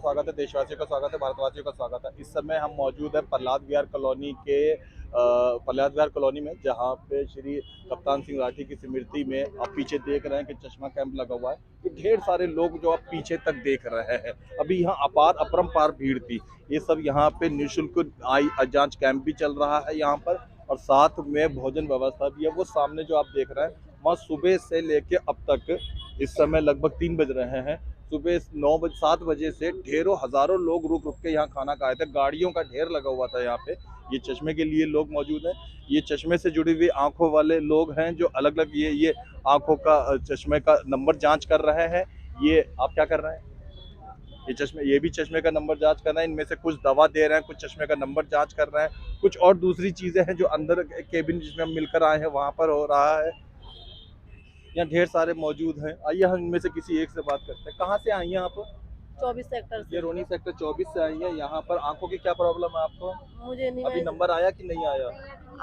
स्वागत है, देशवासियों का स्वागत है, भारतवासियों का स्वागत है। इस समय हम मौजूद है प्रहलाद विहार कॉलोनी के प्रहलाद विहार कॉलोनी में, जहाँ पे श्री कप्तान सिंह राठी की स्मृति में आप पीछे देख रहे हैं कि चश्मा कैंप लगा हुआ है। ये ढेर सारे लोग जो आप पीछे तक देख रहे हैं, अभी यहाँ अपरंपार भीड़ थी। ये सब यहाँ पे निःशुल्क आई जांच कैंप भी चल रहा है यहाँ पर, और साथ में भोजन व्यवस्था भी है। वो सामने जो आप देख रहे हैं, वहाँ सुबह से लेके अब तक इस समय लगभग 3 बज रहे हैं। सुबह 7 बजे से ढेरों हजारों लोग रुक रुक के यहाँ खाना खाए थे। गाड़ियों का ढेर लगा हुआ था यहाँ पे। ये चश्मे के लिए लोग मौजूद हैं। ये चश्मे से जुड़ी हुई आंखों वाले लोग हैं जो अलग अलग ये आंखों का चश्मे का नंबर जांच कर रहे हैं। ये आप क्या कर रहे हैं? ये भी चश्मे का नंबर जांच कर रहे हैं। इनमें से कुछ दवा दे रहे हैं, कुछ चश्मे का नंबर जांच कर रहे हैं, कुछ और दूसरी चीजें हैं जो अंदर केबिन जिसमें हम मिलकर आए हैं वहां पर हो रहा है। यहाँ ढेर सारे मौजूद हैं। आइए हम इनमें से किसी एक से बात करते हैं। कहाँ से आई हैं आप? 24 सेक्टर से। ये रोनी सेक्टर 24 से आई है। यहाँ पर आंखों की क्या प्रॉब्लम है आपको? मुझे नहीं, अभी नंबर आया कि नहीं आया?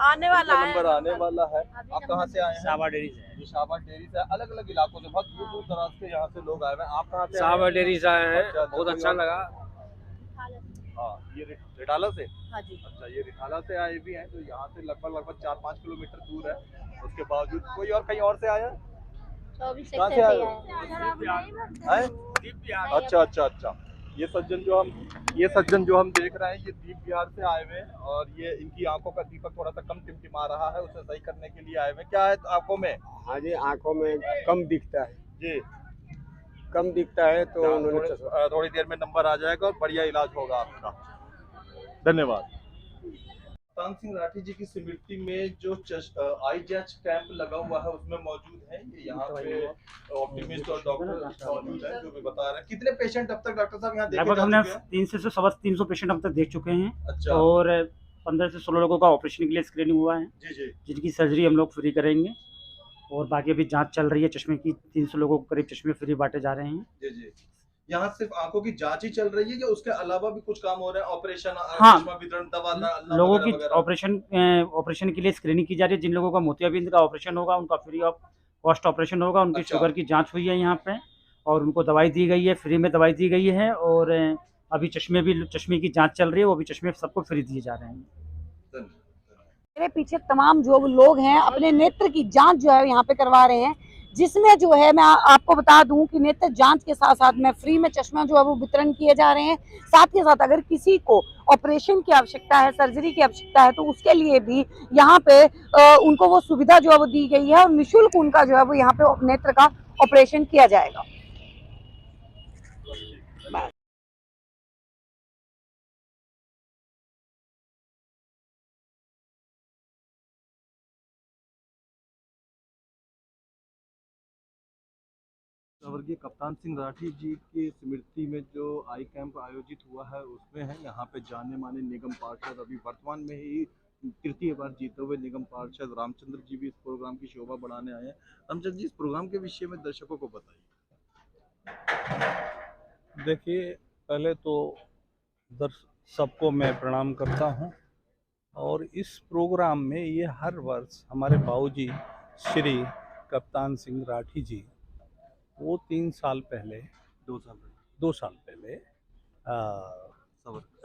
आने वाला है। नंबर आने वाला है। आप कहाँ से आए हैं? शाहबाद डेयरी से। ये शाहबाद डेयरी से। अलग अलग इलाकों से, बहुत दूर दूर दराज से यहाँ से लोग आए हैं। आप कहाँ से? शाहबाद डेयरी से आए हैं। अच्छा, बहुत अच्छा लगा। हाँ, ये रिठाला से। हाँ जी। अच्छा, ये रिठाला से आए भी हैं, तो यहाँ से लगभग 4-5 किलोमीटर दूर है। उसके बावजूद कोई और कहीं और से आया? 24 कहाँ से आए? अच्छा अच्छा अच्छा। ये सज्जन जो हम देख रहे हैं, ये दीप बिहार से आए हुए हैं, और ये इनकी आंखों का दीपक थोड़ा सा कम टिमटिमा रहा है, उसे सही करने के लिए आए हुए हैं। क्या है आंखों में? हाँ जी, आंखों में कम दिखता है जी, कम दिखता है तो उन्होंने चश्मा। थोड़ी देर में नंबर आ जाएगा और बढ़िया इलाज होगा आपका। धन्यवाद। कप्तान सिंह राठी जी की स्मृति में जो आई जांच कैंप लगा हुआ है उसमें मौजूद है। ये यहाँ पे ऑप्टिमिस्ट और डॉक्टर मौजूद हैं जो भी बता रहे हैं। कितने पेशेंट अब तक डॉक्टर साहब यहाँ देखे लगभग जा हमने चुके हैं? 300 से 350 पेशेंट अब तक देख चुके हैं। अच्छा। और 15 से 16 लोगों का ऑपरेशन के लिए स्क्रीनिंग हुआ है, जी जी जिनकी सर्जरी हम लोग फ्री करेंगे। और बाकी अभी जांच चल रही है चश्मे की। 300 लोगों को करीब चश्मे फ्री बांटे जा रहे हैं। जी जी। यहाँ सिर्फ आंखों की जांच ही चल रही है या उसके अलावा भी कुछ काम हो रहा है? ऑपरेशन, हाँ, चश्मा वितरण, दवा लोगों की ऑपरेशन के लिए स्क्रीनिंग की जा रही है। जिन लोगों का मोतियाबिंद का ऑपरेशन होगा उनका फ्री ऑफ कॉस्ट ऑपरेशन होगा। उनकी अच्छा। शुगर की जांच हुई है यहाँ पे, और उनको दवाई दी गई है, फ्री में दवाई दी गई है। और अभी चश्मे की जांच चल रही है, वो भी चश्मे सबको फ्री दिए जा रहे हैं। मेरे पीछे तमाम जो लोग हैं अपने नेत्र की जांच जो है यहाँ पे करवा रहे हैं, जिसमें जो है मैं आपको बता दूं कि नेत्र जांच के साथ साथ में फ्री में चश्मा जो है वो वितरण किए जा रहे हैं। साथ के साथ अगर किसी को ऑपरेशन की आवश्यकता है, सर्जरी की आवश्यकता है, तो उसके लिए भी यहाँ पे उनको वो सुविधा जो है वो दी गई है, और निःशुल्क उनका जो है वो यहाँ पे नेत्र का ऑपरेशन किया जाएगा। स्वर्गीय कप्तान सिंह राठी जी की स्मृति में जो आई कैंप आयोजित हुआ है उसमें है यहाँ पे जाने माने निगम पार्षद, अभी वर्तमान में ही तृतीय बार जीते हुए निगम पार्षद रामचंद्र जी भी इस प्रोग्राम की शोभा बढ़ाने आए हैं। रामचंद्र जी, इस प्रोग्राम के विषय में दर्शकों को बताइए। देखिए, पहले तो सबको मैं प्रणाम करता हूं, और इस प्रोग्राम में ये हर वर्ष हमारे बाबूजी श्री कप्तान सिंह राठी जी, वो 2 साल पहले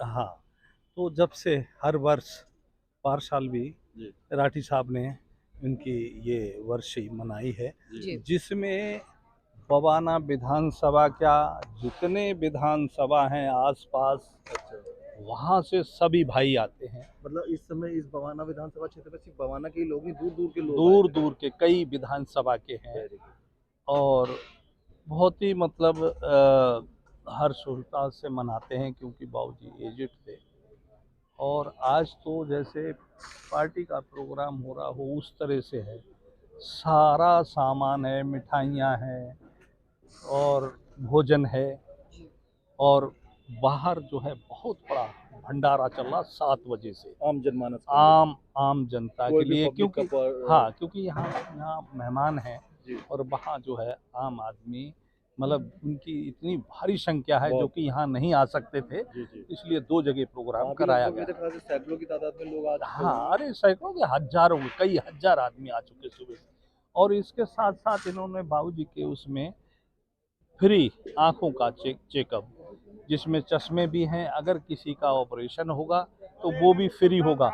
हाँ, तो जब से हर वर्ष पार भी राठी साहब ने उनकी ये वर्षी मनाई है, जिसमें बवाना विधानसभा क्या जितने विधानसभा हैं आसपास, वहाँ से सभी भाई आते हैं। मतलब इस समय इस बवाना विधानसभा क्षेत्र में सिर्फ बवाना के लोग नहीं, दूर दूर के लोग, दूर के कई विधानसभा के हैं, और बहुत ही मतलब हर्ष उल्लास से मनाते हैं, क्योंकि बाबूजी एजेड थे। और आज तो जैसे पार्टी का प्रोग्राम हो रहा हो उस तरह से है, सारा सामान है, मिठाइयाँ हैं और भोजन है, और बाहर जो है बहुत बड़ा भंडारा चल रहा 7 बजे से आम जनमानस, आम जनता के लिए, क्योंकि हाँ, क्योंकि यहाँ मेहमान हैं, और वहाँ जो है आम आदमी, मतलब उनकी इतनी भारी संख्या है जो कि यहाँ नहीं आ सकते थे, इसलिए 2 जगह प्रोग्राम कराया गया। सैकड़ों की तादाद में लोग आ चुके हैं। हाँ, अरे सैकड़ों के हजारों, कई हजार आदमी आ चुके सुबह से। और इसके साथ साथ इन्होंने बाबूजी के उसमें फ्री आँखों का चेकअप जिसमें चश्मे भी हैं। अगर किसी का ऑपरेशन होगा तो वो भी फ्री होगा।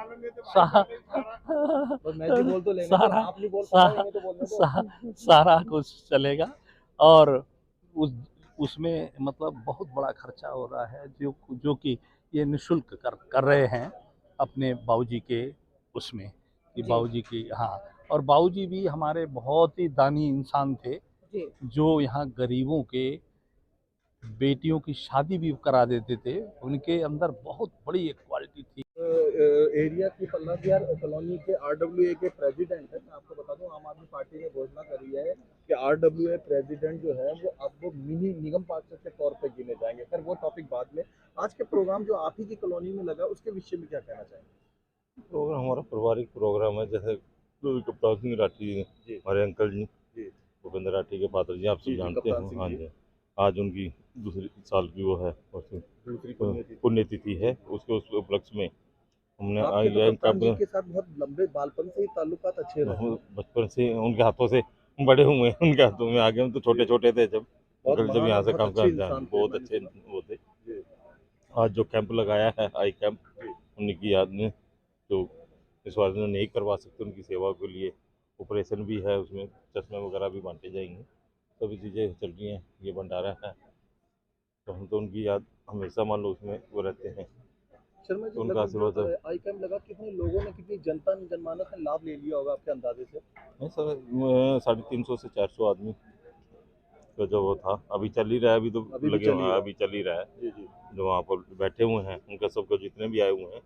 सारा कुछ चलेगा। और उसमें मतलब बहुत बड़ा खर्चा हो रहा है जो कि ये निःशुल्क कर रहे हैं अपने बाबूजी के उसमें कि बाबूजी की। हाँ, और बाबूजी भी हमारे बहुत ही दानी इंसान थे जो यहाँ गरीबों के बेटियों की शादी भी करा देते थे। उनके अंदर बहुत बड़ी एक क्वालिटी थी। एरिया की पल्लव विहार कॉलोनी के RWA के प्रेसिडेंट है। मैं आपको बता दूं, आम आदमी पार्टी ने घोषणा करी है कि RWA प्रेसिडेंट जो है वो अब वो मिनी निगम पार्षद के तौर पे गिने जाएंगे। फिर वो टॉपिक बाद में। आज के प्रोग्राम जो आप ही की कॉलोनी में लगा, उसके विषय में क्या कहना चाहेंगे? प्रोग्राम हमारा पारिवारिक प्रोग्राम है। जैसे कप्तान सिंह राठी जी, हमारे अंकल जी भूपेंद्र राठी के फादर जी, आप सब जानते हैं। हाँ जी, आज उनकी दूसरी साल की वो है पुण्यतिथि है। उसके उस उपलक्ष्य में हमने के साथ बहुत लंबे बालपन से ही ताल्लुकात अच्छे रहे। बचपन से उनके हाथों से बड़े हुए हैं, उनके हाथों में आगे। हम तो छोटे छोटे थे जब यहाँ से काम कर जाए। बहुत अच्छे वो थे। आज जो कैंप लगाया है आई कैंप, उनकी याद में, तो इस बार नहीं करवा सकते उनकी सेवा के लिए ऑपरेशन भी है, उसमें चश्मे वगैरह भी बांटे जाएंगे। सभी चीज़ें चल रही हैं। ये भंडारा है तो हम तो उनकी याद हमेशा मान लो उसमें वो रहते हैं। शर्मा जी, उनका आशीर्वाद है। आई कैंप लगा, कितने लोगों ने, कितनी जनता ने, जनमानस ने लाभ ले लिया होगा आपके अंदाजे से? नहीं सर, 350 से 400 आदमी का जो वो था, अभी चल ही रहा है। अभी तो लगे हुए हैं, अभी चल ही रहा है। जी जी। जो वहाँ पर बैठे हुए हैं उनका सबको जितने भी आए हुए हैं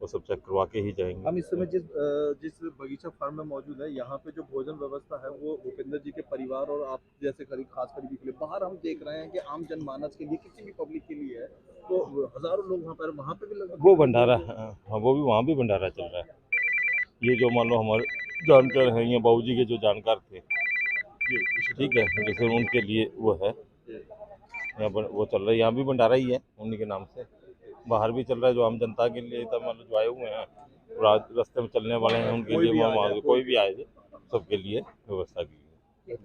वो सब चेक करवा के ही जाएंगे। हम इस समय जिस बगीचा फार्म में मौजूद है, यहाँ पे जो भोजन व्यवस्था है वो भूपेंद्र जी के परिवार और आप जैसे खास खरीदी के लिए। बाहर हम देख रहे हैं कि आम जनमानस के लिए, किसी भी पब्लिक के लिए है, तो हजारों लोग वहाँ पे भी लगभग वो भंडारा, हाँ वो भी वहाँ भी भंडारा चल रहा है। ये जो मान लो हमारे जानकार हैं, ये बाबूजी के जो जानकार थे, ठीक है, जैसे उनके लिए वो है यहाँ पर वो चल रहा है। यहाँ भी भंडारा ही है उन्हीं के नाम से। बाहर भी चल रहा है जो आम जनता के लिए, तब मतलब जो आए हुए हैं रास्ते में चलने वाले हैं उनके लिए, कोई भी आए सबके लिए व्यवस्था की है।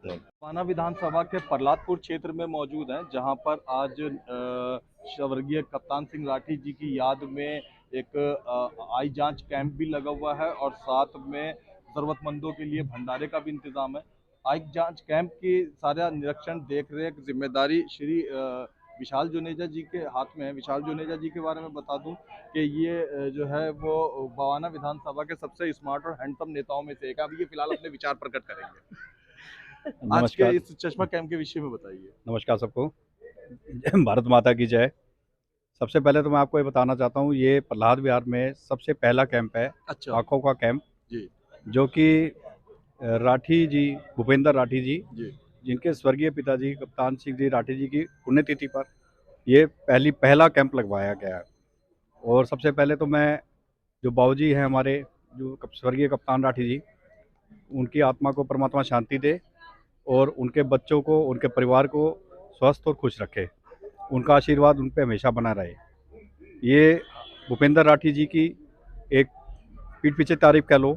बवाना विधानसभा के प्रहलादपुर क्षेत्र में मौजूद हैं, जहां पर आज स्वर्गीय कप्तान सिंह राठी जी की याद में एक आई जांच कैंप भी लगा हुआ है और साथ में जरूरतमंदों के लिए भंडारे का भी इंतजाम है। आई जांच कैंप की सारा निरीक्षण देख रेख जिम्मेदारी श्री विशाल जुनेजा जी के हाथ में है। विशाल जुनेजा जी के बारे में बता दूं कि ये जो है वो बवाना विधानसभा के सबसे स्मार्ट और हैंडसम नेताओं में से एक है। अभी ये फिलहाल अपने विचार प्रकट करेंगे। आज के इस चश्मा कैंप के विषय में बताइए। नमस्कार सबको, भारत माता की जय। सबसे पहले तो मैं आपको ये बताना चाहता हूँ, ये प्रहलाद विहार में सबसे पहला कैंप है। अच्छा। आँखों का कैंप जी। जो कि राठी जी, भूपेंद्र राठी जी, जिनके स्वर्गीय पिताजी कप्तान सिंह जी राठी जी की पुण्यतिथि पर ये पहला कैंप लगवाया गया है। और सबसे पहले तो मैं जो बाबूजी हैं हमारे, जो स्वर्गीय कप्तान राठी जी, उनकी आत्मा को परमात्मा शांति दे और उनके बच्चों को, उनके परिवार को स्वस्थ और खुश रखे, उनका आशीर्वाद उन पर हमेशा बना रहे। ये भूपेंद्र राठी जी की एक पीठ पीछे तारीफ कह लो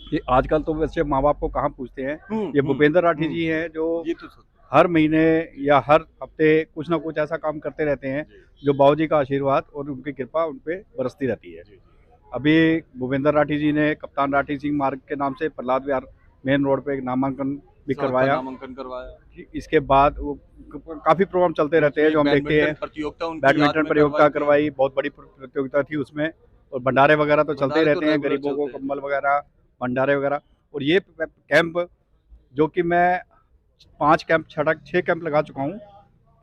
कि आजकल तो वैसे माँ बाप को कहाँ पूछते हैं, ये भूपेंद्र राठी जी हैं जो हर महीने या हर हफ्ते कुछ ना कुछ ऐसा काम करते रहते हैं जो बाबूजी का आशीर्वाद और उनकी कृपा उन पे बरसती रहती है। अभी भूपेंद्र राठी जी ने कप्तान राठी सिंह मार्ग के नाम से प्रहलाद विहार मेन रोड पे एक नामांकन भी करवाया। इसके बाद वो काफी प्रोग्राम चलते रहते हैं जो हम देखते हैं। बैडमिंटन प्रतियोगिता करवाई, बहुत बड़ी प्रतियोगिता थी उसमें, और भंडारे वगैरह तो चलते ही रहते हैं, गरीबों को कंबल वगैरह, भंडारे वगैरह। और ये कैंप जो कि मैं 6 कैंप लगा चुका हूँ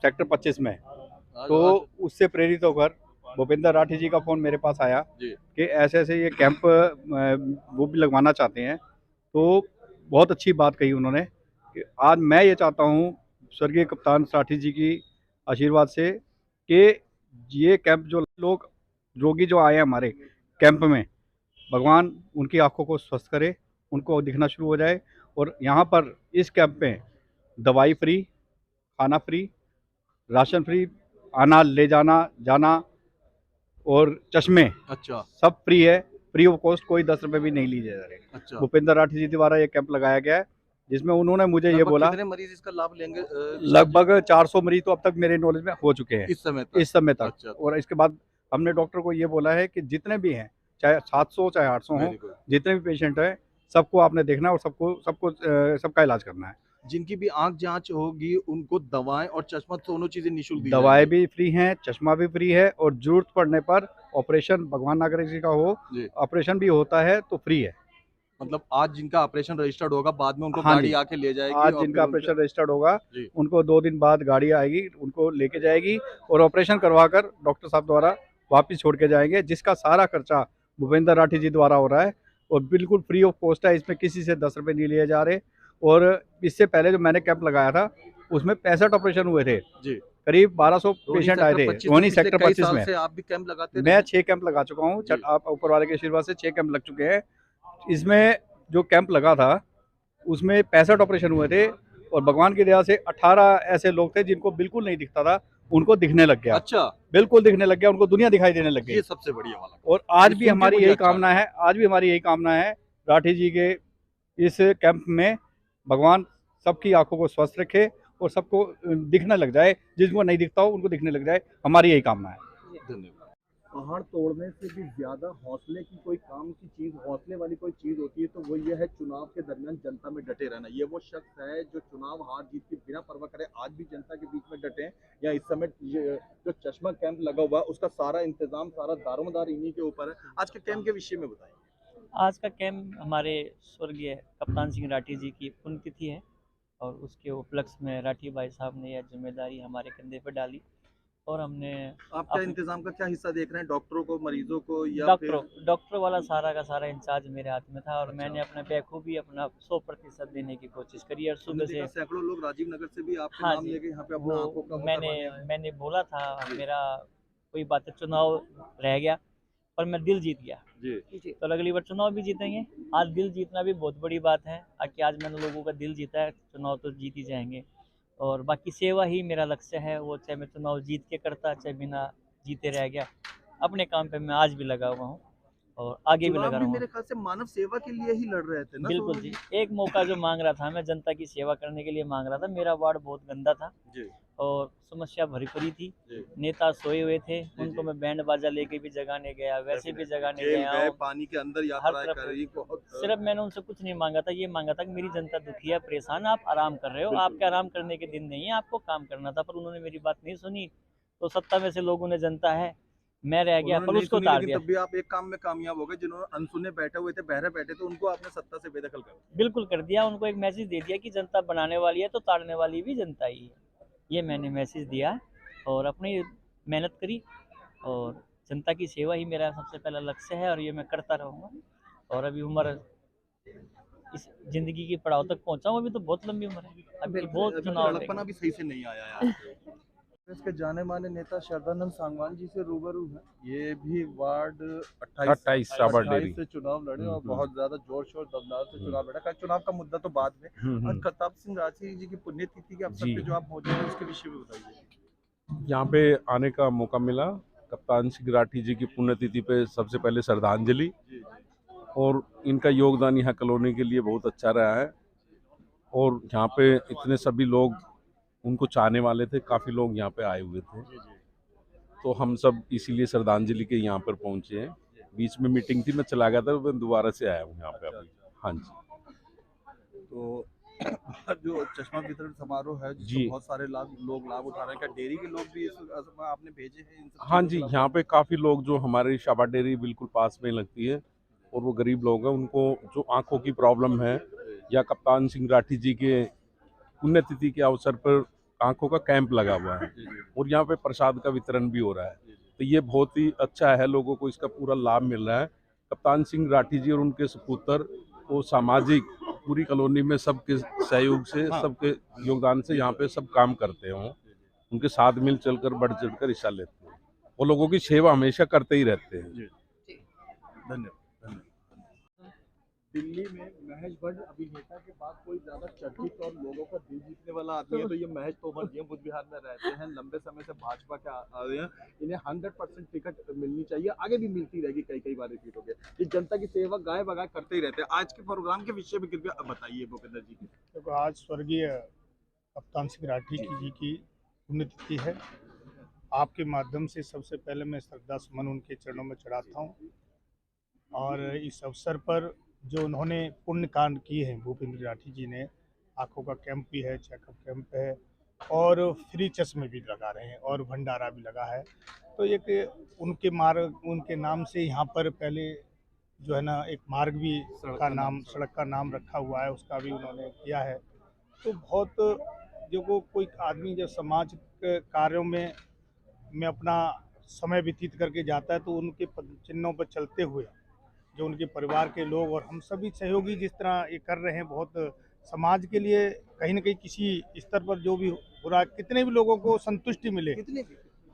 सेक्टर 25 में, तो उससे प्रेरित होकर भूपेंद्र राठी जी का फ़ोन मेरे पास आया कि ऐसे ऐसे ये कैंप वो भी लगवाना चाहते हैं। तो बहुत अच्छी बात कही उन्होंने कि आज मैं ये चाहता हूँ स्वर्गीय कप्तान राठी जी की आशीर्वाद से कि ये कैंप, जो लोग रोगी जो आए हैं हमारे कैंप में, भगवान उनकी आंखों को स्वस्थ करे, उनको दिखना शुरू हो जाए। और यहाँ पर इस कैंप में दवाई फ्री, खाना फ्री, राशन फ्री, आना ले जाना और चश्मे सब फ्री है, फ्री ऑफ कॉस्ट, कोई 10 रुपये भी नहीं लिए जा रहे। भूपेंद्र राठी जी द्वारा ये कैंप लगाया गया है, जिसमें उन्होंने मुझे ये लगभग बोला कितने मरीज इसका लाभ लेंगे लगभग 400 मरीज तो अब तक मेरे नॉलेज में हो चुके हैं इस समय तक। अच्छा। और इसके बाद हमने डॉक्टर को ये बोला है कि जितने भी हैं, चाहे 700 चाहे 800 हों, जितने भी पेशेंट हैं सबको आपने देखना है और सबका इलाज करना है। जिनकी भी आंख जांच होगी उनको दवाएं और चश्मा दोनों चीजें निःशुल्क दी दवाएं जाएंगी। भी फ्री हैं, चश्मा भी फ्री है और जरूरत पड़ने पर ऑपरेशन, भगवान ना करे किसी का हो, जी। ऑपरेशन भी होता है तो फ्री है। मतलब आज जिनका ऑपरेशन रजिस्टर्ड होगा बाद में उनको हाँ गाड़ी जी। आके ले जाएगी आज और जिनका फिर उनके- ऑपरेशन रजिस्टर्ड होगा जी। उनको 2 दिन बाद गाड़ी आएगी, उनको लेके जाएगी और ऑपरेशन करवाकर डॉक्टर साहब द्वारा वापस छोड़ के जाएंगे, जिसका सारा खर्चा भूपेंद्र राठी जी द्वारा हो रहा है और बिल्कुल फ्री ऑफ कॉस्ट है। इसमें किसी से 10 रुपये नहीं लिए जा रहे। और इससे पहले जो मैंने कैंप लगाया था उसमें 65 ऑपरेशन हुए थे जी। करीब 1200 पेशेंट आए थे रोहिणी सेक्टर 25 में। से आप भी कैंप लगाते मैं 6 कैंप लगा चुका हूँ, जी। आप ऊपर वाले के आशीर्वाद से 6 कैंप लग चुके हैं। इसमें जो कैंप लगा था उसमें 65 ऑपरेशन हुए थे और भगवान की दया से 18 ऐसे लोग थे जिनको बिल्कुल नहीं दिखता था, उनको दिखने लग गया। अच्छा, बिल्कुल दिखने लग गया, उनको दुनिया दिखाई देने लग गई। ये सबसे बढ़िया वाला। और आज ये भी सुन के हमारी मुझे यही अच्छा कामना है, आज भी हमारी यही कामना है राठी जी के इस कैंप में भगवान सबकी आंखों को स्वस्थ रखे और सबको दिखने लग जाए, जिसको नहीं दिखता हो उनको दिखने लग जाए, हमारी यही कामना है। धन्यवाद। पहाड़ तोड़ने से भी ज्यादा हौसले की कोई काम की चीज, हौसले वाली कोई चीज होती है तो वो ये है चुनाव के दरमियान जनता में डटे रहना। ये वो शख्स है जो चुनाव हार जीत की बिना परवाह करे आज भी जनता के बीच में डटे हैं। या इस समय जो चश्मा कैंप लगा हुआ है उसका सारा इंतजाम, सारा दारोमदार इन्हीं के ऊपर है। आज के कैंप के विषय में बताइए। आज का कैंप हमारे स्वर्गीय कप्तान सिंह राठी जी की पुण्यतिथि है और उसके उपलक्ष्य में राठी भाई साहब ने यह जिम्मेदारी हमारे कंधे पर डाली और हमने आप क्या इंतजाम का क्या हिस्सा देख रहे हैं? डॉक्टरों को, मरीजों को या डॉक्टर वाला सारा का सारा इंचार्ज मेरे हाथ में था और मैंने अपना बखूबी अपना 100% देने की कोशिश करी और सुबह से सैकड़ों लोग राजीव नगर से भी आपके हाँ नाम जी, लेके यहाँ पे अपना आंखों का मैंने बोला था मेरा कोई बात चुनाव रह गया पर मैं दिल जीत गया जी। तो अगली बार चुनाव भी जीतेंगे। आज दिल जीतना भी बहुत बड़ी बात है कि आज मैंने लोगों का दिल जीता है, चुनाव तो जीत ही जाएंगे और बाकी सेवा ही मेरा लक्ष्य है। वो चाहे मैं चुनाव जीत के करता चाहे बिना जीते रह गया, अपने काम पे मैं आज भी लगा हुआ हूँ और आगे भी लगा रहा हूँ। मेरे ख्याल से मानव सेवा के लिए ही लड़ रहे थे ना? बिल्कुल जी, एक मौका जो मांग रहा था, मैं जनता की सेवा करने के लिए मांग रहा था। मेरा वार्ड बहुत गंदा था जी। और समस्या भरी पड़ी थी, जी। नेता सोए हुए थे, उनको मैं बैंड बाजा लेके भी जगाने गया, वैसे भी जगाने गया, पानी के अंदर हर तरफ। सिर्फ मैंने उनसे कुछ नहीं मांगा था, ये मांगा था कि मेरी जनता दुखी है, परेशान, आप आराम कर रहे हो, आपके आराम करने के दिन नहीं है, आपको काम करना था। पर उन्होंने मेरी बात नहीं सुनी। तो सत्ता में से लोगों ने, जनता है, मैं रह गया पर उसको उतार दिया। तब भी आप एक काम में कामयाब हो गए। जिन्होंने अनसुने बैठे हुए थे, बहरे बैठे थे, उनको आपने सत्ता से बेदखल कर दिया। बिल्कुल कर दिया। उनको एक मैसेज दे दिया कि जनता बनाने वाली है तो ताड़ने वाली भी जनता ही है। ये मैंने मैसेज दिया और अपनी मेहनत करी और जनता की सेवा ही मेरा सबसे पहला लक्ष्य है और ये मैं करता रहूँगा। और अभी उम्र इस जिंदगी की पड़ाव तक पहुँचा हूँ, अभी तो बहुत लंबी उम्र है, अभी बहुत चुनाव भी सही से नहीं आया यार। इसके जाने माने नेता शरदानंद सांगवान जी से रूबरू है। ये भी वार्ड 28 से चुनाव लड़े और बहुत ज्यादा जोर शोर दमदार से चुनाव लड़ा। चुनाव का मुद्दा तो बाद में, आज कप्तान सिंह राठी जी की पुण्यतिथि के अवसर पे जो आप मौजूद हैं उसके विषय में बताइए। यहाँ पे आने का मौका मिला। कप्तान सिंह राठी जी की पुण्यतिथि पे सबसे पहले श्रद्धांजलि, और इनका योगदान यहाँ कॉलोनी के लिए बहुत अच्छा रहा है और यहाँ पे इतने सभी लोग उनको चाहने वाले थे, काफ़ी लोग यहाँ पे आए हुए थे, तो हम सब इसीलिए श्रद्धांजलि के यहाँ पर पहुँचे हैं। बीच में मीटिंग थी, मैं चला गया था, मैं दोबारा से आया हूँ यहाँ पे अभी। हाँ जी। तो जो चश्मा वितरण समारोह है जी, बहुत सारे लोग लाभ उठा रहे हैं। क्या डेयरी के लोग भी आपने भेजे हैं? हाँ जी, यहाँ पे काफ़ी लोग, जो हमारी शाबा डेयरी बिल्कुल पास में लगती है और वो गरीब लोग हैं, उनको जो आंखों की प्रॉब्लम है या कप्तान सिंह राठी जी के पुण्यतिथि के अवसर पर आंखों का कैंप लगा हुआ है और यहाँ पे प्रसाद का वितरण भी हो रहा है, तो ये बहुत ही अच्छा है, लोगों को इसका पूरा लाभ मिल रहा है। कप्तान सिंह राठी जी और उनके सपुत्र वो सामाजिक पूरी कॉलोनी में सबके सहयोग से, सबके योगदान से यहाँ पे सब काम करते हों, उनके साथ मिल चलकर बढ़ चढ़कर हिस्सा लेते हैं, वो लोगों की सेवा हमेशा करते ही रहते हैं। धन्यवाद। दिल्ली में महेश भट्ट अभिनेता के बाद कोई ज्यादा चर्चित और लोगों का दिल जीतने वाला आदमी है तो ये महेश तोमर जी बुद्ध विहार में रहते हैं, लंबे समय से भाजपा के आ रहे हैं। इन्हें 100% टिकट मिलनी चाहिए, आगे भी मिलती रहेगी, कई बार रिपीट हो गया। ये जनता की सेवा गाय बगाए करते ही रहते हैं। आज के प्रोग्राम के विषय में कृपया बताइए भूपेंद्र जी। देखो, आज स्वर्गीय कप्तान सिंह राठी जी की पुण्यतिथि है। आपके माध्यम से सबसे पहले मैं श्रद्धा सुमन उनके चरणों में चढ़ाता हूँ और इस अवसर पर जो उन्होंने पुण्य कांड किए हैं भूपेंद्र राठी जी ने, आँखों का कैंप भी है, चेकअप कैंप है और फ्री चश्मे भी लगा रहे हैं और भंडारा भी लगा है। तो एक उनके नाम से यहाँ पर पहले जो है ना एक मार्ग भी सड़क का नाम रखा हुआ है, उसका भी उन्होंने किया है। तो बहुत जो कोई आदमी जब समाज के कार्यों में अपना समय व्यतीत करके जाता है तो उनके चिन्हों पर चलते हुए जो उनके परिवार के लोग और हम सभी सहयोगी जिस तरह ये कर रहे हैं, बहुत समाज के लिए कहीं ना कहीं किसी स्तर पर जो भी हो रहा है, कितने भी लोगों को संतुष्टि मिले,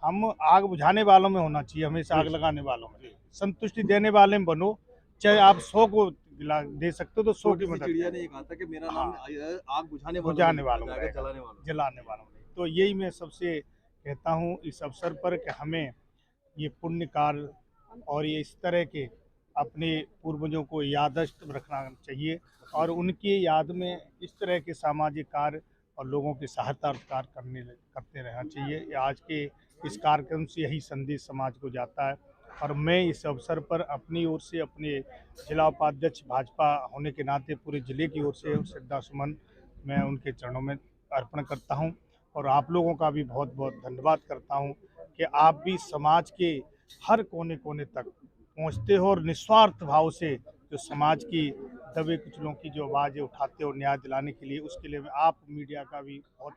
हम आग बुझाने वालों में होना चाहिए, हमेशा आग लगाने वालों में, संतुष्टि देने वाले में बनो। चाहे आप 100 को दे सकते हो तो 100 की मदद। चिड़िया ने ये कहा था कि मेरा नाम आग बुझाने वालों में, जलाने वालों में। तो यही मैं सबसे कहता हूँ इस अवसर पर कि हमें ये पुण्य कार्य और ये इस तरह के अपने पूर्वजों को याददाश्त रखना चाहिए और उनकी याद में इस तरह के सामाजिक कार्य और लोगों की सहायता करते रहना चाहिए। आज के इस कार्यक्रम से यही संदेश समाज को जाता है और मैं इस अवसर पर अपनी ओर से, अपने जिला उपाध्यक्ष भाजपा होने के नाते पूरे जिले की ओर से श्रद्धा सुमन मैं उनके चरणों में अर्पण करता हूं और आप लोगों का भी बहुत बहुत धन्यवाद करता हूं कि आप भी समाज के हर कोने कोने तक पहुंचते हो और निस्वार्थ भाव से जो समाज की दबे कुचलों की जो आवाज़ें उठाते हो न्याय दिलाने के लिए, उसके लिए आप मीडिया का भी बहुत